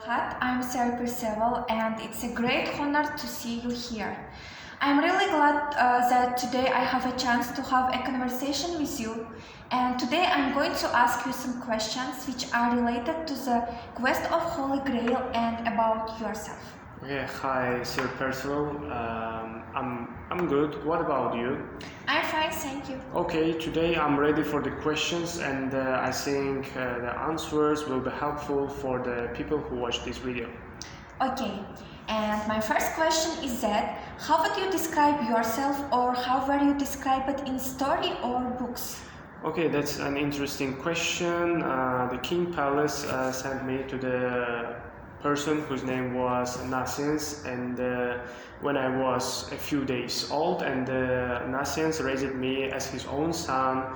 I'm Sarah Percival, and it's a great honor to see you here. I'm really glad that today I have a chance to have a conversation with you, and today I'm going to ask you some questions which are related to the quest of Holy Grail and about yourself. Okay, hi, Sir Percival. I'm good. What about you? I'm fine, thank you. Okay, today I'm ready for the questions, and I think the answers will be helpful for the people who watch this video. Okay, and my first question is that how would you describe yourself, or how were you described in story or books? Okay, that's an interesting question. The King Palace sent me to the person whose name was Nassians, and when I was a few days old, and Nassians raised me as his own son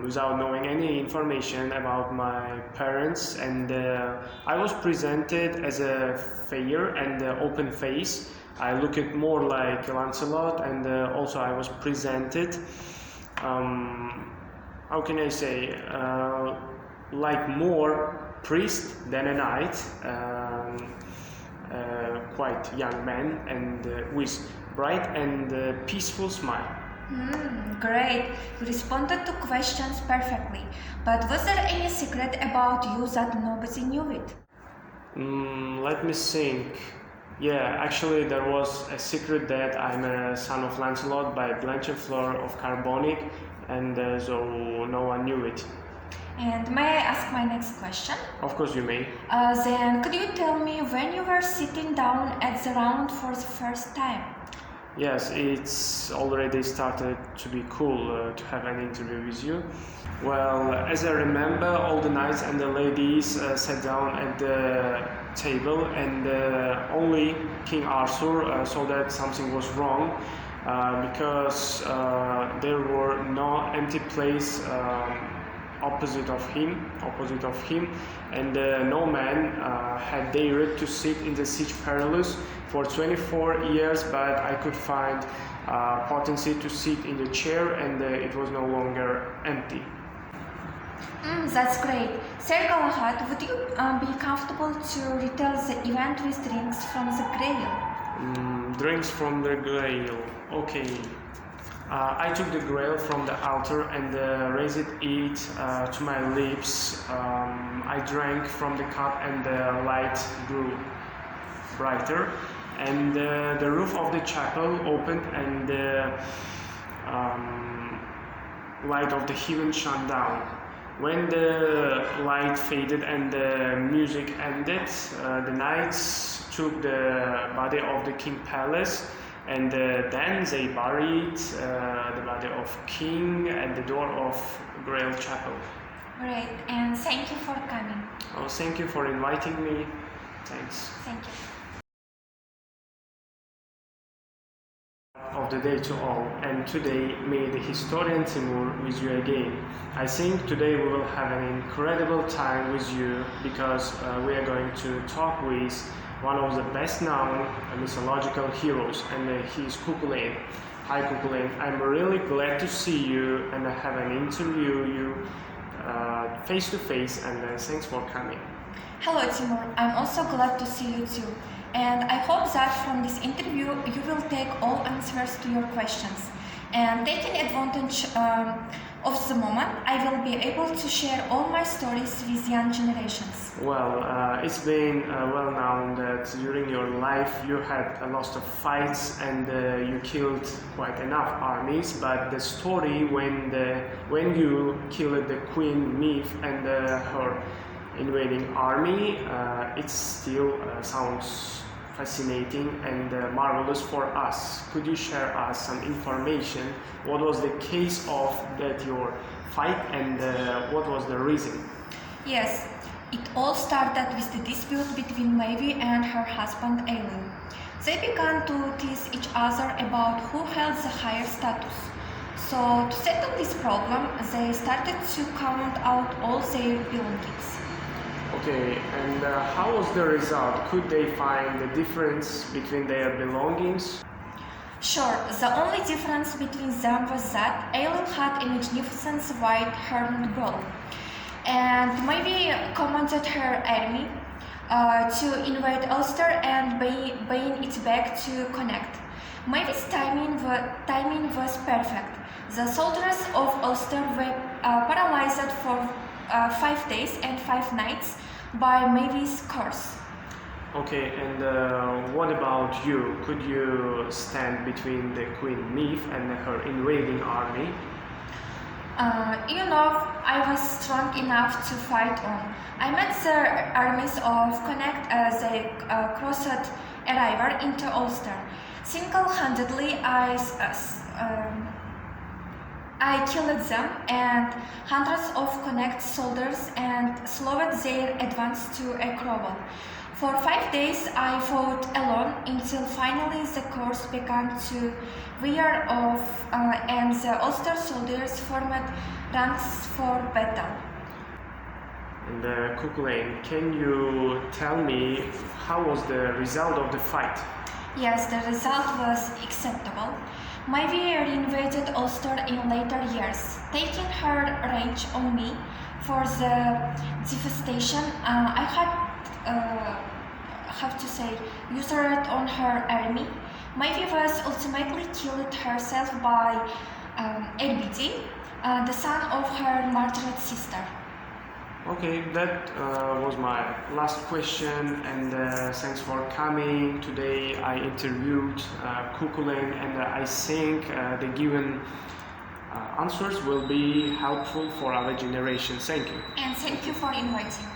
without knowing any information about my parents, and I was presented as a fair and open face. I looked more like Lancelot, and also I was presented how can I say, like more priest than a knight, quite young man, and with bright and peaceful smile. Great, you responded to questions perfectly. But was there any secret about you that nobody knew it? Let me think. Yeah, actually there was a secret that I'm a son of Lancelot by Blanchefleur of Carbonic, and so no one knew it. And may I ask my next question? Of course you may. Then could you tell me when you were sitting down at the round for the first time? Yes, it's already started to be cool to have an interview with you. Well, as I remember, all the knights and the ladies sat down at the table, and only King Arthur saw that something was wrong because there were no empty place opposite of him, and no man had dared to sit in the siege perilous for 24 years, but I could find potency to sit in the chair, and it was no longer empty. That's great. Sir Galahad, would you be comfortable to retell the event with drinks from the Grail? Drinks from the Grail. Okay. I took the Grail from the altar and raised it to my lips. I drank from the cup, and the light grew brighter, and the roof of the chapel opened, and the light of the heaven shone down. When the light faded and the music ended, the knights took the body of the King Palace, and then they buried the body of King at the door of Grail Chapel. Great, and thank you for coming. Oh, thank you for inviting me. Thanks. Thank you. Of the day to all, and today may the historian Timur with you again. I think today we will have an incredible time with you because we are going to talk with one of the best known mythological heroes, and he is Cuchulainn. Hi Cuchulainn, I'm really glad to see you and have an interview you face to face, and thanks for coming. Hello Timur, I'm also glad to see you too. And I hope that from this interview you will take all answers to your questions. And taking advantage of the moment, I will be able to share all my stories with young generations. Well, it's been well known that during your life you had a lot of fights, and you killed quite enough armies, but the story when you killed the Queen Myth and her invading army, it still sounds fascinating and marvelous for us. Could you share us some information? What was the case of that your fight, and what was the reason? Yes, it all started with the dispute between Levi and her husband Aelin. They began to tease each other about who held the higher status. So to settle this problem, they started to count out all their belongings. Okay, and how was the result? Could they find the difference between their belongings? Sure, the only difference between them was that Aelin had a magnificent white hermit bow, and maybe commanded her army, to invade Ulster and bring it back to connect. Mavis' timing was perfect. The soldiers of Ulster were paralyzed for 5 days and 5 nights by Mavis' curse. Okay, and what about you? Could you stand between the Queen Maeve and her invading army? I was strong enough to fight on. I met the armies of Connacht as they crossed a river into Ulster. Single-handedly, I killed them and hundreds of Connacht soldiers and slowed their advance to a crawl. For 5 days, I fought alone until finally the course began to wear off and the Ulster soldiers formed ranks for battle. And Cuchulainn, can you tell me how was the result of the fight? Yes, the result was acceptable. Maeve reinvaded Ulster in later years, taking her revenge on me for the devastation I have to say, usurped on her army. Maeve was ultimately killed herself by Elbidi, the son of her martyred sister. Okay, that was my last question, and thanks for coming. Today I interviewed Cuchulainn, and I think the given answers will be helpful for our generation. Thank you. And thank you for inviting me.